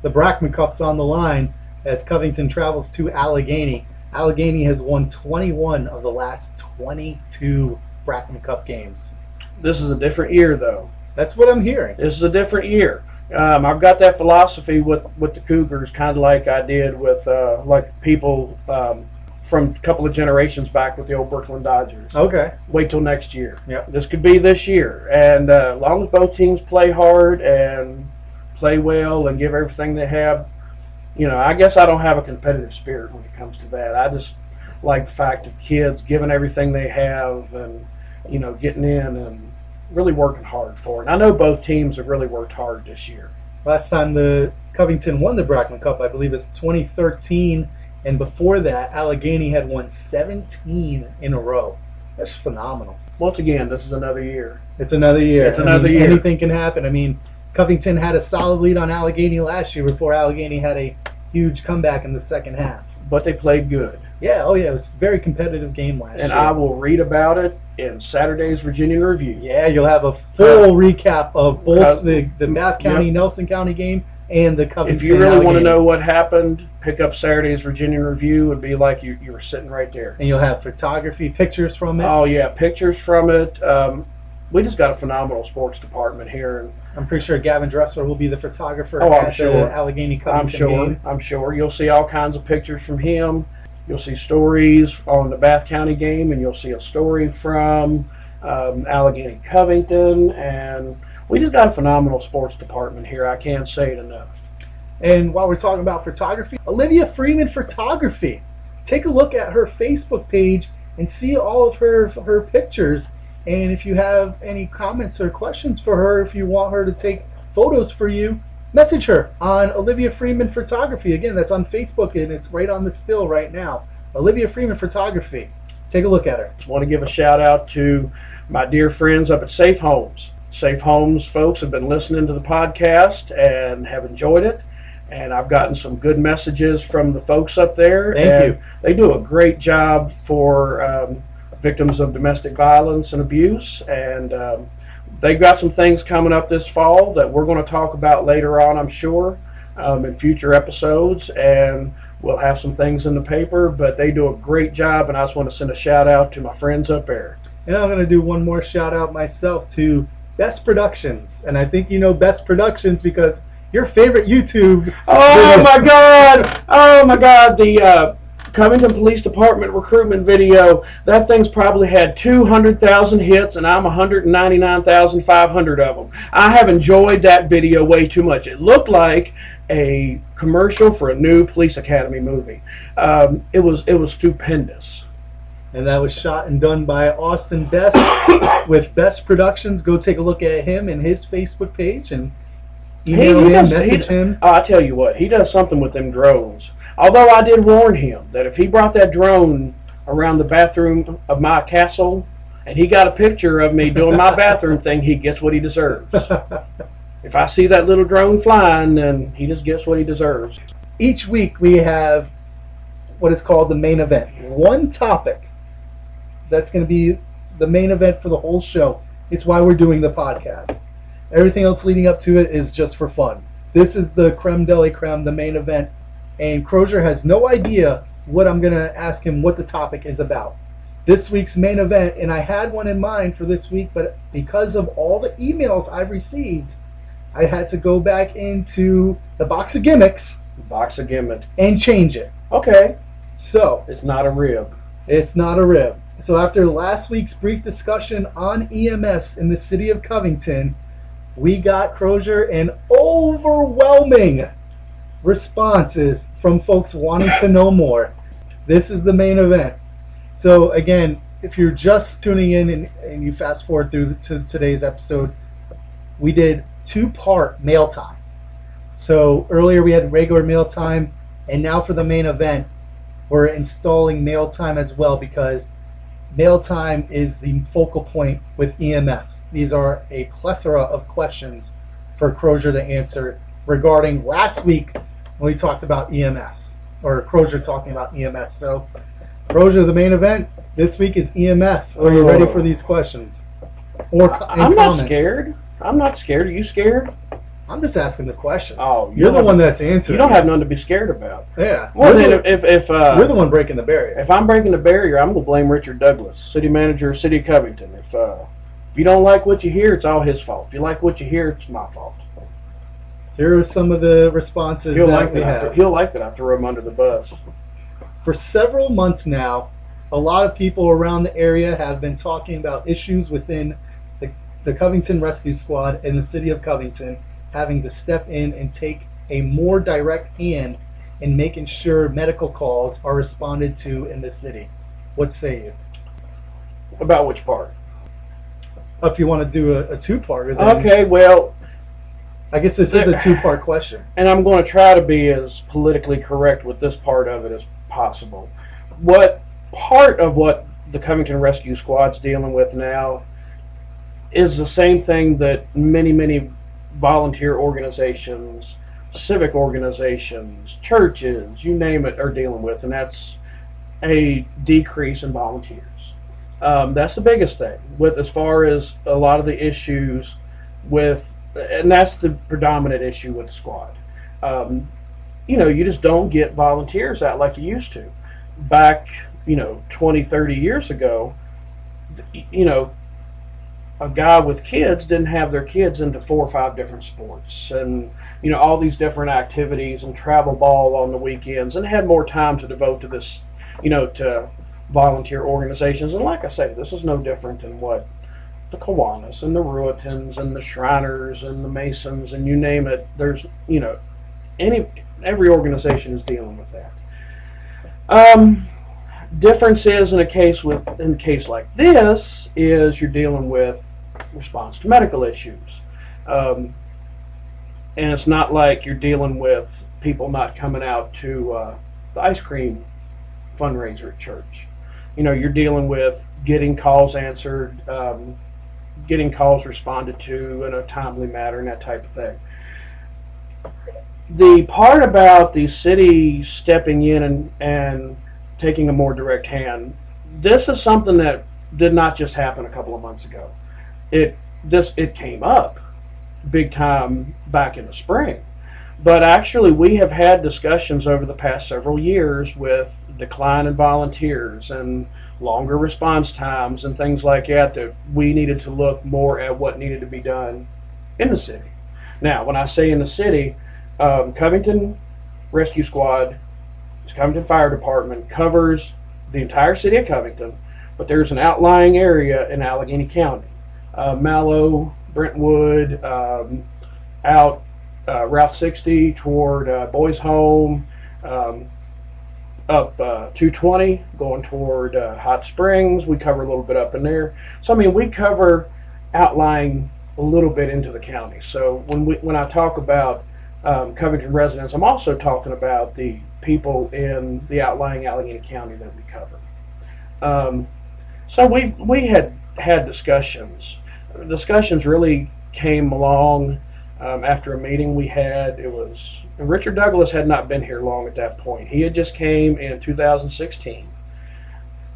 the Brackman Cup's on the line as Covington travels to Alleghany. Alleghany has won 21 of the last 22 Brackman Cup games. This is a different year, though. That's what I'm hearing. This is a different year. I've got that philosophy with the Cougars, kind of like I did with like people from a couple of generations back with the old Brooklyn Dodgers. Okay. Wait till next year. Yep. This could be this year. And as long as both teams play hard and play well and give everything they have, I guess I don't have a competitive spirit when it comes to that. I just like the fact of kids giving everything they have and, getting in and really working hard for it. And I know both teams have really worked hard this year. Last time the Covington won the Brackman Cup, I believe, is 2013. And before that, Alleghany had won 17 in a row. That's phenomenal. Once again, this is another year. It's another year. It's another year. Anything can happen. I mean, Covington had a solid lead on Alleghany last year before Alleghany had a huge comeback in the second half. But they played good. Yeah, oh yeah, it was a very competitive game last year. And I will read about it in Saturday's Virginian Review. Yeah, you'll have a full recap of both the Bath County, Nelson County game and the Covington. If you really want to know what happened, pick up Saturday's Virginian Review. It'd be like you were sitting right there. And you'll have photography, pictures from it. Oh yeah, pictures from it. We just got a phenomenal sports department here. And I'm pretty sure Gavin Dressler will be the photographer at the Alleghany Covington game. I'm sure. You'll see all kinds of pictures from him. You'll see stories on the Bath County game, and you'll see a story from Alleghany Covington. And we just got a phenomenal sports department here. I can't say it enough. And while we're talking about photography, Olivia Freeman Photography. Take a look at her Facebook page and see all of her pictures. And if you have any comments or questions for her, if you want her to take photos for you, message her on Olivia Freeman Photography. Again, that's on Facebook, and it's right on the still right now. Olivia Freeman Photography. Take a look at her. Just want to give a shout out to my dear friends up at Safe Homes. Safe Homes folks have been listening to the podcast and have enjoyed it. And I've gotten some good messages from the folks up there. Thank you. They do a great job for victims of domestic violence and abuse. And they've got some things coming up this fall that we're going to talk about later on, I'm sure, in future episodes. And we'll have some things in the paper. But they do a great job, and I just want to send a shout out to my friends up there. And I'm going to do one more shout out myself to Best Productions. And I think you know Best Productions because your favorite YouTube. Oh my God! The Covington Police Department recruitment video. That thing's probably had 200,000 hits, and I'm 199,500 of them. I have enjoyed that video way too much. It looked like a commercial for a new police academy movie. It was stupendous. And that was shot and done by Austin Best with Best Productions. Go take a look at him and his Facebook page and email him, message him. I tell you what, he does something with them drones. Although I did warn him that if he brought that drone around the bathroom of my castle and he got a picture of me doing my bathroom thing, he gets what he deserves. If I see that little drone flying, then he just gets what he deserves. Each week we have what is called the main event. One topic that's going to be the main event for the whole show. It's why we're doing the podcast. Everything else leading up to it is just for fun. This is the creme de la creme, the main event. And Crosier has no idea what I'm going to ask him what the topic is about. This week's main event, and I had one in mind for this week, but because of all the emails I've received, I had to go back into the box of gimmicks. Box of gimmicks. And change it. Okay. So. It's not a rib. It's not a rib. So after last week's brief discussion on EMS in the city of Covington, we got Crosier an overwhelming responses from folks wanting to know more. This is the main event. So again, if you're just tuning in and you fast forward through to today's episode, we did 2-part mail time. So earlier we had regular mail time, And now for the main event, we're installing mail time as well, because mail time is the focal point with EMS. These are a plethora of questions for Crosier to answer regarding last week when we talked about EMS, or Crosier talking about EMS. So, Crosier, the main event this week is EMS. Are you ready for these questions? I'm not scared. I'm not scared. Are you scared? I'm just asking the questions. Oh, you're the one that's answering. You don't have nothing to be scared about. Yeah. Well, then if you're the one breaking the barrier. If I'm breaking the barrier, I'm gonna blame Richard Douglas, city manager of City of Covington. If you don't like what you hear, it's all his fault. If you like what you hear, it's my fault. Here are some of the responses He'll that we have. He'll like that I threw him under the bus. For several months now, a lot of people around the area have been talking about issues within the Covington Rescue Squad and the City of Covington having to step in and take a more direct hand in making sure medical calls are responded to in the city. What say you? About which part? If you want to do a two-parter, then okay, well, I guess this is a two-part question. And I'm going to try to be as politically correct with this part of it as possible. What part of what the Covington Rescue Squad's dealing with now is the same thing that many volunteer organizations, civic organizations, churches, you name it, are dealing with, and that's a decrease in volunteers. That's the biggest thing with as far as a lot of the issues with, and that's the predominant issue with the squad. You just don't get volunteers out like you used to. Back, 20, 30 years ago, a guy with kids didn't have their kids into 4 or 5 different sports and all these different activities and travel ball on the weekends, and had more time to devote to this, to volunteer organizations. And like I say, this is no different than what the Kiwanis and the Ruitans and the Shriners and the Masons and you name it. There's every organization is dealing with that. Difference is in a case like this is you're dealing with response to medical issues, and it's not like you're dealing with people not coming out to the ice cream fundraiser at church. You're dealing with getting calls answered, getting calls responded to in a timely manner, and that type of thing. The part about the city stepping in and taking a more direct hand, this is something that did not just happen a couple of months ago. It came up big time back in the spring, but actually we have had discussions over the past several years with decline in volunteers and longer response times and things like that we needed to look more at what needed to be done in the city. Now, when I say in the city, Covington Rescue Squad, Covington Fire Department covers the entire city of Covington, but there's an outlying area in Alleghany County, Mallow, Brentwood, out Route 60 toward Boys Home, up 220 going toward Hot Springs. We cover a little bit up in there. So we cover outlying a little bit into the county. So when I talk about Covington residents, I'm also talking about the people in the outlying Alleghany County that we cover. So we had discussions. Discussions really came along after a meeting we had. Richard Douglas had not been here long at that point. He had just came in 2016.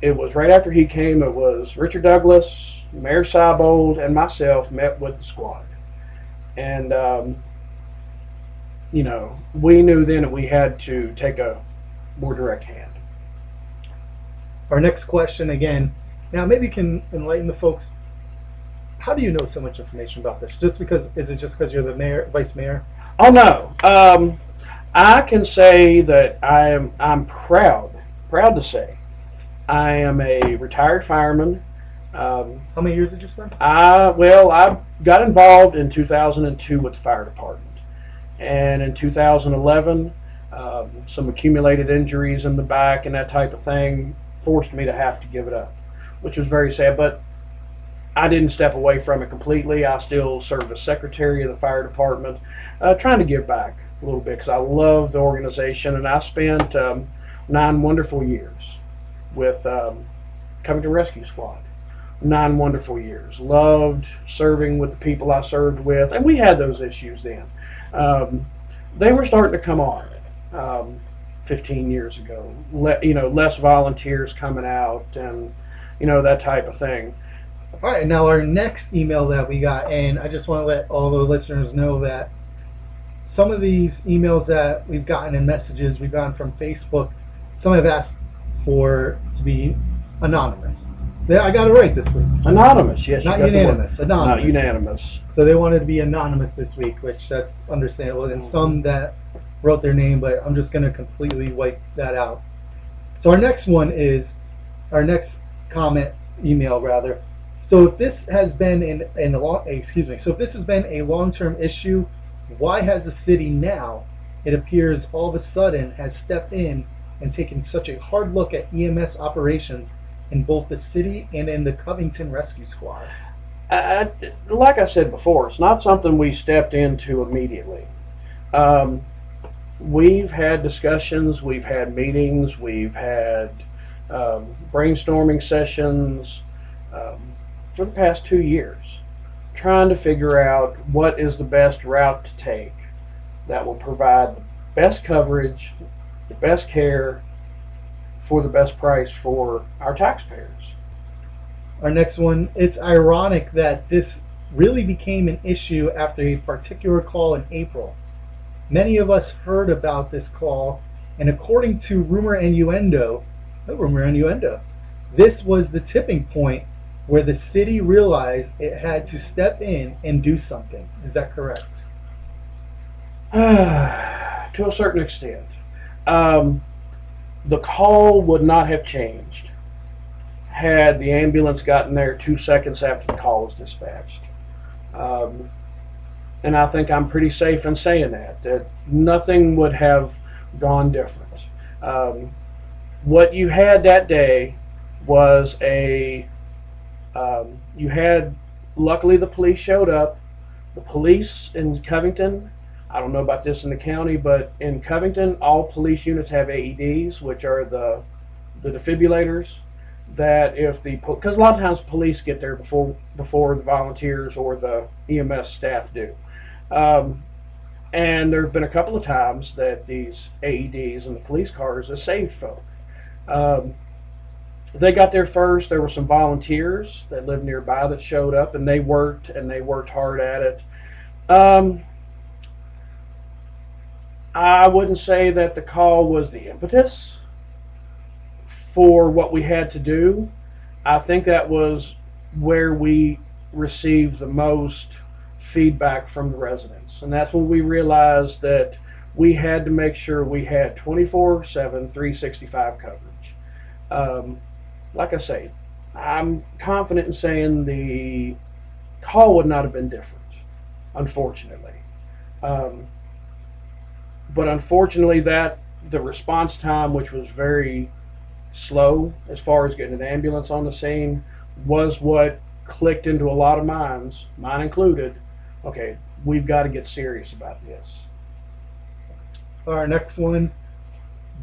It was right after he came. It was Richard Douglas, Mayor Seibold, and myself met with the squad, and we knew then that we had to take a more direct hand. Our next question again. Now, maybe you can enlighten the folks. How do you know so much information about this? Is it just because you're the mayor, vice mayor? Oh no. I can say that I'm proud to say I am a retired fireman. How many years did you spend? I got involved in 2002 with the fire department. And in 2011, some accumulated injuries in the back and that type of thing forced me to have to give it up, which was very sad. But I didn't step away from it completely. I still served as secretary of the fire department, trying to give back a little bit because I love the organization, and I spent 9 wonderful years with Covington Rescue Squad. 9 wonderful years. Loved serving with the people I served with, and we had those issues then. They were starting to come on 15 years ago. Less volunteers coming out, and that type of thing. All right, now our next email that we got, and I just want to let all the listeners know that some of these emails that we've gotten in messages we've gotten from Facebook, some have asked to be anonymous. I got it right this week. Anonymous, yes. Not unanimous. Anonymous. Not unanimous. So they wanted to be anonymous this week, which that's understandable. And some that wrote their name, but I'm just going to completely wipe that out. So our next comment email rather. So if this has been so if this has been a long-term issue, why has the city now, it appears all of a sudden, has stepped in and taken such a hard look at EMS operations in both the city and in the Covington Rescue Squad? Like I said before, it's not something we stepped into immediately. We've had discussions, we've had meetings, we've had brainstorming sessions for the past 2 years, trying to figure out what is the best route to take that will provide the best coverage, the best care, for the best price for our taxpayers. Our next one, it's ironic that this really became an issue after a particular call in April. Many of us heard about this call, and according to rumor and innuendo, this was the tipping point where the city realized it had to step in and do something. Is that correct? To a certain extent. The call would not have changed had the ambulance gotten there 2 seconds after the call was dispatched. And I think I'm pretty safe in saying that nothing would have gone different. What you had that day was luckily the police showed up. The police in Covington, I don't know about this in the county, but in Covington, all police units have AEDs, which are the defibrillators. That because a lot of times police get there before the volunteers or the EMS staff do, and there have been a couple of times that these AEDs in the police cars have saved folk. They got there first. There were some volunteers that lived nearby that showed up, and they worked hard at it. I wouldn't say that the call was the impetus for what we had to do. I think that was where we received the most feedback from the residents, and that's when we realized that we had to make sure we had 24/7, 365 coverage. Like I say, I'm confident in saying the call would not have been different, unfortunately. But unfortunately, the response time, which was very slow as far as getting an ambulance on the scene, was what clicked into a lot of minds, mine included. Okay, we've got to get serious about this. Our next one,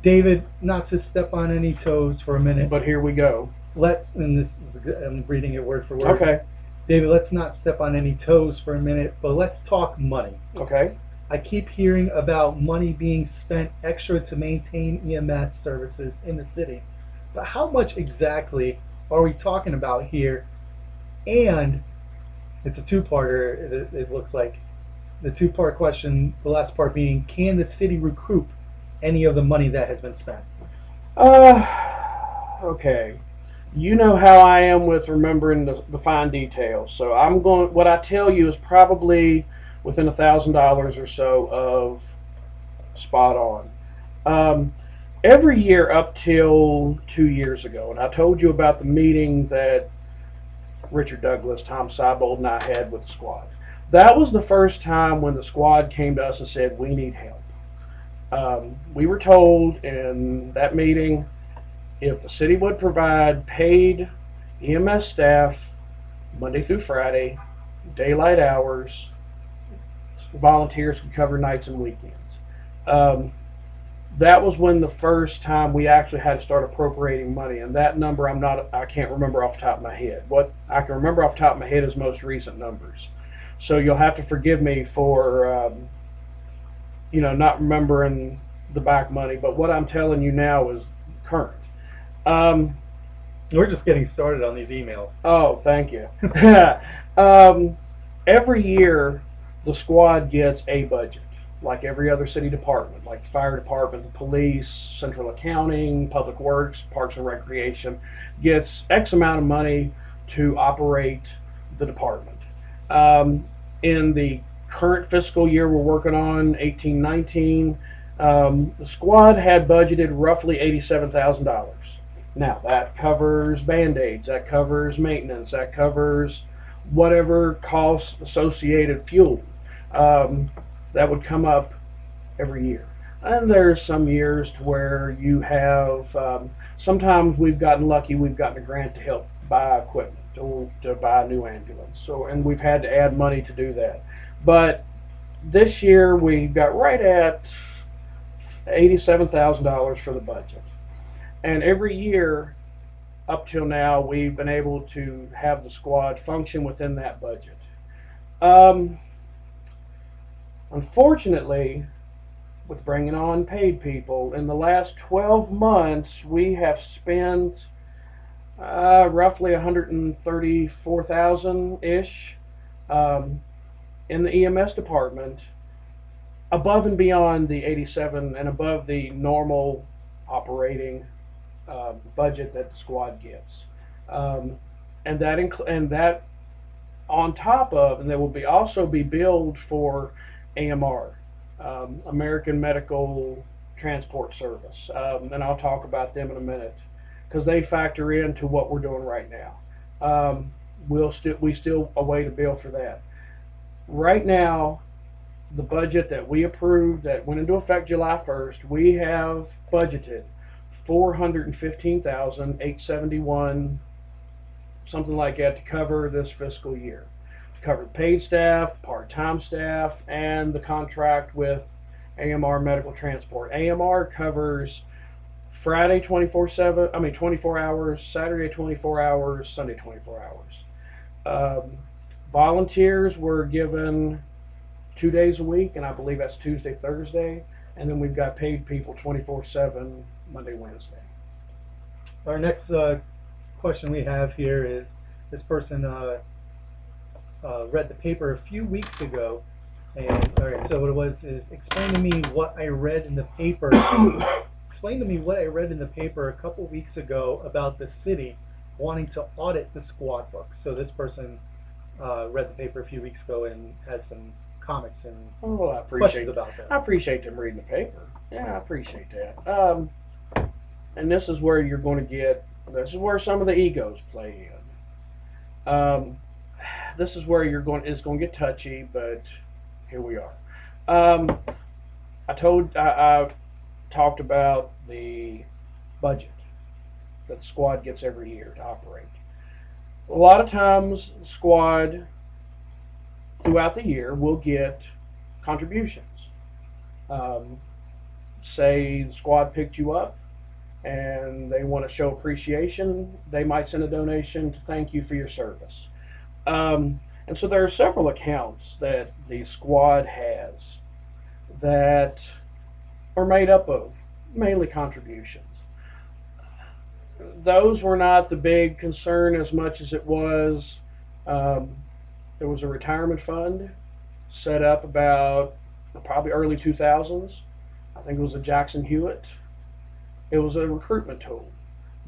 David, not to step on any toes for a minute, but here we go. I'm reading it word for word. Okay. David, let's not step on any toes for a minute, but let's talk money. Okay. I keep hearing about money being spent extra to maintain EMS services in the city. But how much exactly are we talking about here? And it's a two-parter, it looks like. The two-part question, the last part being, can the city recoup any of the money that has been spent? Okay. You know how I am with remembering the fine details. So what I tell you is probably within $1,000 or so of spot on. Every year up till 2 years ago, and I told you about the meeting that Richard Douglas, Tom Seibold, and I had with the squad. That was the first time when the squad came to us and said, we need help. We were told in that meeting, if the city would provide paid EMS staff Monday through Friday, daylight hours, volunteers could cover nights and weekends. Um, that was when the first time we actually had to start appropriating money, and that number I can't remember off the top of my head. What I can remember off the top of my head is most recent numbers. So you'll have to forgive me for not remembering the back money, but what I'm telling you now is current. Um, We're just getting started on these emails. oh, thank you. um, every year, the squad gets a budget, like every other city department, like the fire department, the police, central accounting, public works, parks and recreation, gets X amount of money to operate the department. In the current fiscal year we're working on, 18-19, the squad had budgeted roughly $87,000. Now that covers band-aids, that covers maintenance, that covers whatever costs associated fuel that would come up every year. And there's some years to where you have, sometimes we've gotten lucky, we've gotten a grant to help buy equipment, to buy a new ambulance. So, and we've had to add money to do that. But this year we got right at $87,000 for the budget. And every year up till now, we've been able to have the squad function within that budget. Unfortunately, with bringing on paid people, in the last 12 months, we have spent roughly 134,000 ish in the EMS department, above and beyond the 87 and above the normal operating budget that the squad gets, and that on top of, and they will also be billed for AMR, American Medical Transport Service, and I'll talk about them in a minute because they factor into what we're doing right now. We still await a bill for that. Right now, the budget that we approved that went into effect July 1st, we have budgeted $415,871, something like that, to cover this fiscal year, to cover the paid staff, part-time staff, and the contract with AMR Medical Transport. AMR covers Friday 24 hours, Saturday 24 hours, Sunday 24 hours. Volunteers were given 2 days a week, and I believe that's Tuesday, Thursday, and then we've got paid people 24/7 Monday, Wednesday. Our next question we have here is, this person read the paper a few weeks ago, and all right, so what it was is, explain to me what I read in the paper. Explain to me what I read in the paper a couple weeks ago about the city wanting to audit the squad books. So this person read the paper a few weeks ago and has some comments and questions about that. I appreciate them reading the paper. Yeah, I appreciate that. And this is where you're going to get, this is where some of the egos play in. This is where it's going to get touchy, but here we are. I talked about the budget that the squad gets every year to operate. A lot of times, the squad throughout the year will get contributions. Say the squad picked you up and they want to show appreciation, they might send a donation to thank you for your service. And so there are several accounts that the squad has that are made up of mainly contributions. Those were not the big concern as much as it was, there was a retirement fund set up about probably early 2000s. I think it was a Jackson Hewitt. It was a recruitment tool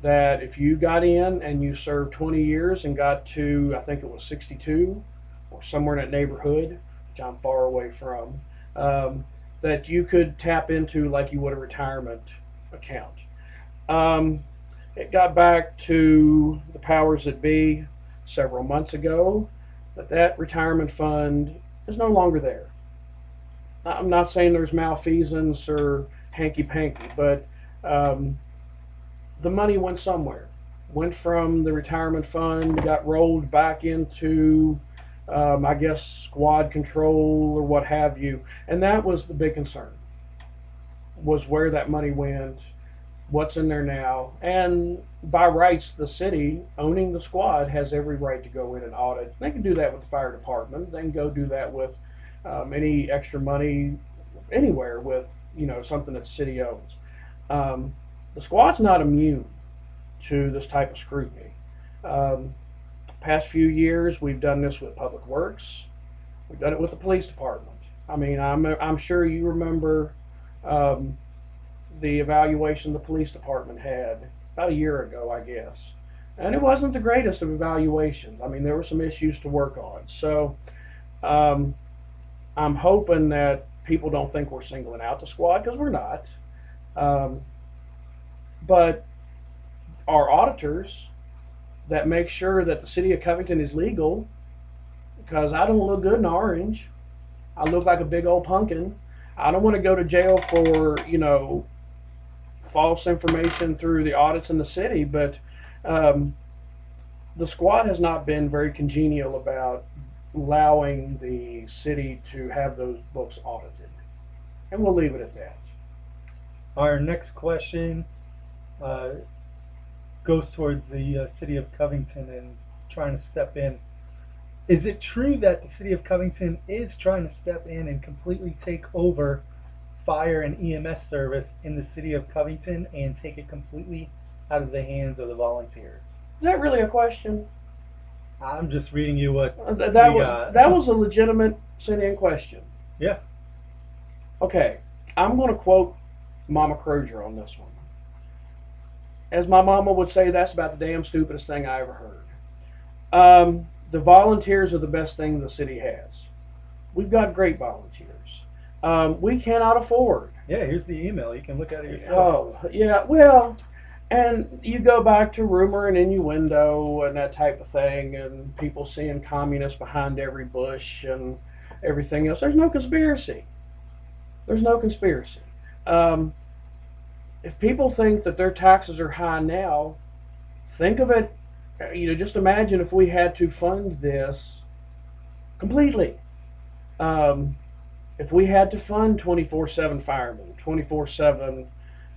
that if you got in and you served 20 years and got to, I think it was 62 or somewhere in that neighborhood, which I'm far away from, that you could tap into like you would a retirement account. It got back to the powers that be several months ago that retirement fund is no longer there. I'm not saying there's malfeasance or hanky-panky, but the money went somewhere. Went from the retirement fund, got rolled back into, I guess, squad control or what have you. And that was the big concern. was where that money went, what's in there now, and by rights, the city owning the squad has every right to go in and audit. They can do that with the fire department. They can go do that with any extra money anywhere with something that the city owns. The squad's not immune to this type of scrutiny. Past few years, we've done this with Public Works. We've done it with the police department. I mean, I'm sure you remember the evaluation the police department had about a year ago, I guess. And it wasn't the greatest of evaluations. I mean, there were some issues to work on. So I'm hoping that people don't think we're singling out the squad, because we're not. But our auditors that make sure that the city of Covington is legal, because I don't look good in orange. I look like a big old pumpkin. I don't want to go to jail for, false information through the audits in the city, but the squad has not been very congenial about allowing the city to have those books audited. And we'll leave it at that. Our next question goes towards the city of Covington and trying to step in. Is it true that the city of Covington is trying to step in and completely take over fire and EMS service in the city of Covington and take it completely out of the hands of the volunteers? Is that really a question? I'm just reading you what that was a legitimate sent-in question. Yeah. Okay, I'm going to quote Mama Crosier on this one. As my mama would say, that's about the damn stupidest thing I ever heard. The volunteers are the best thing the city has. We've got great volunteers. We cannot afford. Yeah, here's the email. You can look at it yourself. Oh, yeah, well, and you go back to rumor and innuendo and that type of thing, and people seeing communists behind every bush and everything else. There's no conspiracy. There's no conspiracy. If people think that their taxes are high now, think of it, just imagine if we had to fund this completely. If we had to fund 24/7 firemen, 24/7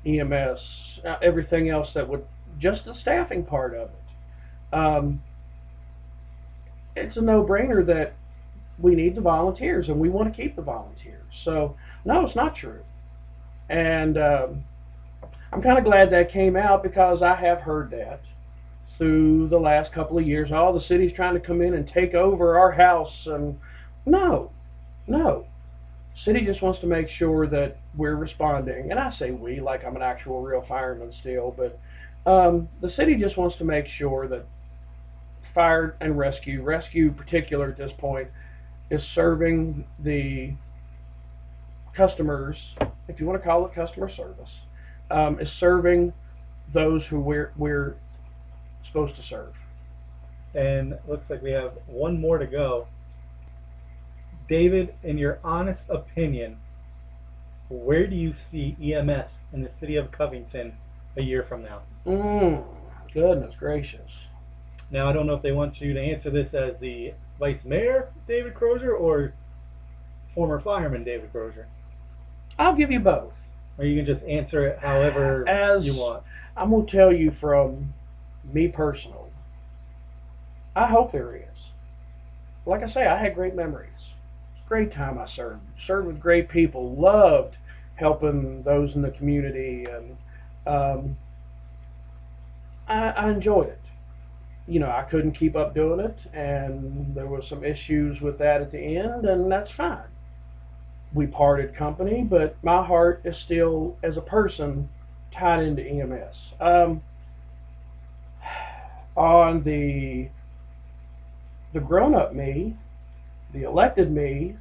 EMS, everything else that would, just the staffing part of it. It's a no-brainer that we need the volunteers and we want to keep the volunteers. So, no, it's not true. And I'm kind of glad that came out, because I have heard that through the last couple of years. Oh, the city's trying to come in and take over our house. And no. City just wants to make sure that we're responding. And I say we like I'm an actual real fireman still, but the city just wants to make sure that fire and rescue in particular at this point, is serving the customers, if you want to call it customer service, is serving those who we're supposed to serve. And it looks like we have one more to go. David, in your honest opinion, where do you see EMS in the city of Covington a year from now? Goodness gracious. Now, I don't know if they want you to answer this as the Vice Mayor, David Crosier, or former fireman, David Crosier. I'll give you both. Or you can just answer it however you want. I'm going to tell you from me personally, I hope there is. Like I say, I had great memories. Great time I served with great people, loved helping those in the community, and I enjoyed it. I couldn't keep up doing it, and there was some issues with that at the end, and that's fine. We parted company, but my heart is still, as a person, tied into EMS. On the grown-up me, the elected me,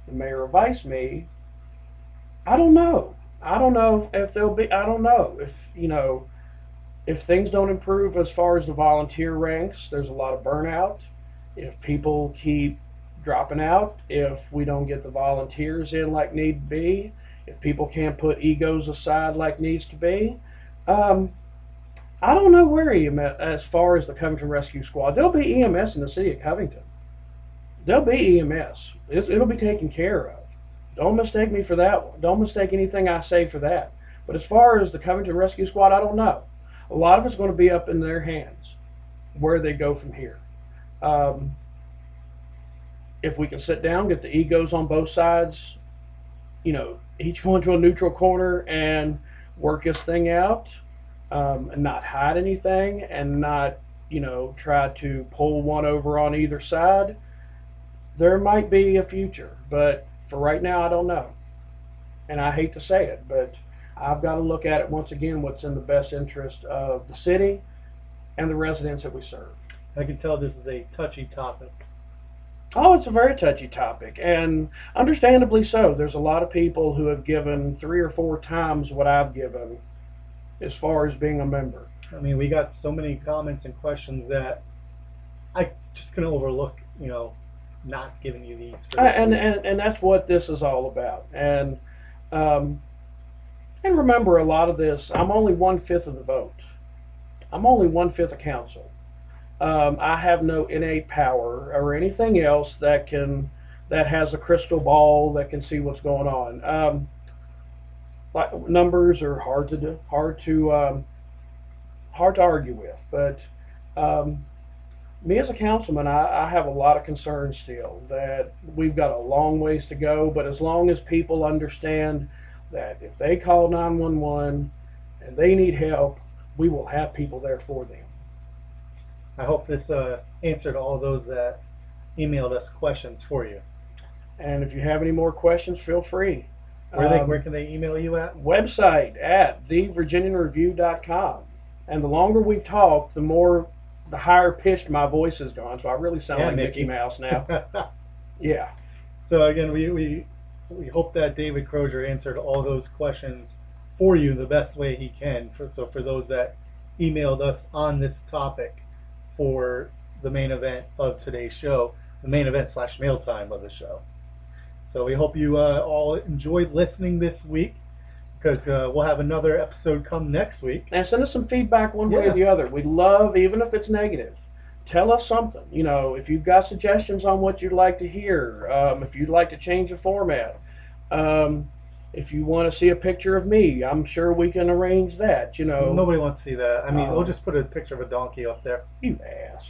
the mayor or vice me, I don't know. I don't know if there'll be, I don't know if things don't improve as far as the volunteer ranks. There's a lot of burnout. If people keep dropping out, if we don't get the volunteers in like need to be, if people can't put egos aside like needs to be, I don't know where EMS, as far as the Covington Rescue Squad, there'll be EMS in the city of Covington. There'll be EMS. It'll be taken care of. Don't mistake me for that. Don't mistake anything I say for that. But as far as the Covington Rescue Squad, I don't know. A lot of it's going to be up in their hands where they go from here. If we can sit down, get the egos on both sides, each go into a neutral corner and work this thing out, and not hide anything and not, try to pull one over on either side, there might be a future. But for right now, I don't know. And I hate to say it, but I've got to look at it once again, what's in the best interest of the city and the residents that we serve. I can tell this is a touchy topic. Oh, it's a very touchy topic, and understandably so. There's a lot of people who have given 3 or 4 times what I've given as far as being a member. I mean, we got so many comments and questions that I just couldn't overlook, not giving you these. For this and that's what this is all about. And remember, a lot of this, I'm only 1/5 of the vote. I'm only 1/5 of council. I have no innate power or anything else that has a crystal ball that can see what's going on. Numbers are hard to argue with, but me as a councilman, I have a lot of concerns still that we've got a long ways to go. But as long as people understand that if they call 911 and they need help, we will have people there for them. I hope this answered all those that emailed us questions for you. And if you have any more questions, feel free. Where can they email you at? Website at thevirginianreview.com. And the longer we've talked, the higher pitched my voice has gone. So I really sound like Mickey Mouse now. Yeah. So again, we hope that David Crosier answered all those questions for you the best way he can. So for those that emailed us on this topic for the main event of today's show, the main event / mail time of the show. So we hope you all enjoyed listening this week, because we'll have another episode come next week. And send us some feedback one way or the other. We'd love, even if it's negative, tell us something. If you've got suggestions on what you'd like to hear, if you'd like to change the format, if you want to see a picture of me, I'm sure we can arrange that. Nobody wants to see that. I mean, we'll just put a picture of a donkey up there. You ass.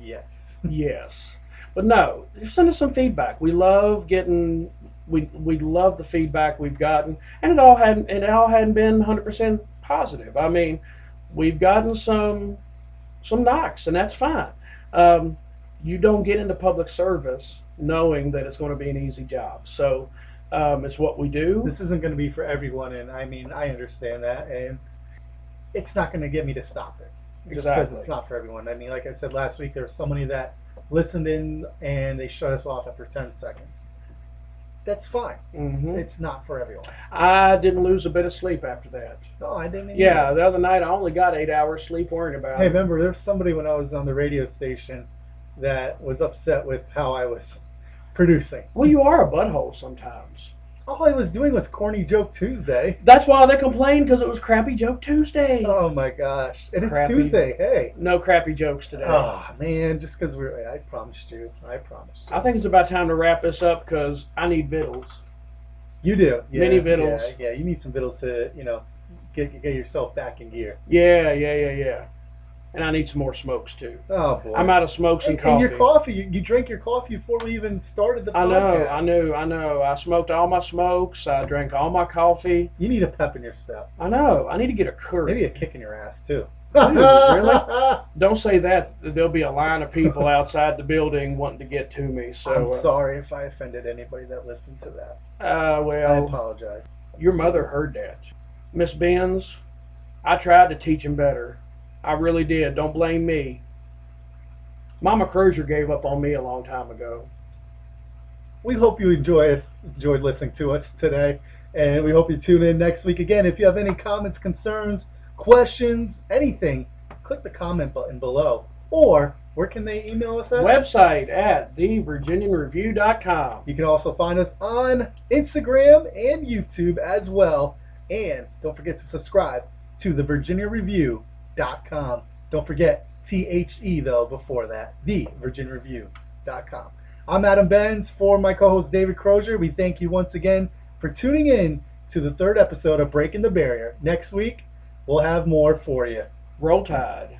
Yes. Yes. But no, send us some feedback. We love getting, we love the feedback we've gotten, and it all hadn't been 100% positive. I mean, we've gotten some knocks, and that's fine. You don't get into public service knowing that it's going to be an easy job. So it's what we do. This isn't going to be for everyone, and I mean, I understand that, and it's not going to get me to stop it. Just because it's not for everyone. I mean, like I said last week, there were so many that listened in and they shut us off after 10 seconds. That's fine. Mm-hmm. It's not for everyone. I didn't lose a bit of sleep after that. No, I didn't. Yeah, the other night I only got 8 hours sleep worrying about it. Hey, remember, there's somebody when I was on the radio station that was upset with how I was producing. Well, you are a butthole sometimes. All I was doing was Corny Joke Tuesday. That's why they complained, because it was Crappy Joke Tuesday. Oh my gosh. And Crappy. It's Tuesday, hey. No crappy jokes today. Oh man, just because I promised you. I think it's about time to wrap this up, because I need vittles. You do. Yeah, Mini vittles. Yeah, you need some vittles to, get yourself back in gear. Yeah. And I need some more smokes too. Oh boy. I'm out of smokes and coffee. And your coffee, you drank your coffee before we even started the podcast. I know. I smoked all my smokes. I drank all my coffee. You need a pep in your step. I know. I need to get a curry. Maybe a kick in your ass too. Dude, really? Don't say that. There'll be a line of people outside the building wanting to get to me. So I'm sorry if I offended anybody that listened to that. Well, I apologize. Your mother heard that. Miss Benz, I tried to teach him better. I really did. Don't blame me. Mama Crosier gave up on me a long time ago. We hope you enjoyed listening to us today, and we hope you tune in next week again. If you have any comments, concerns, questions, anything, click the comment button below. Or where can they email us at? Website at thevirginianreview.com. You can also find us on Instagram and YouTube as well. And don't forget to subscribe to thevirginianreview.com. Don't forget THE though before that, thevirginianreview.com. I'm Adam Benz for my co-host David Crosier. We thank you once again for tuning in to the third episode of Breaking the Barrier. Next week, we'll have more for you. Roll Tide.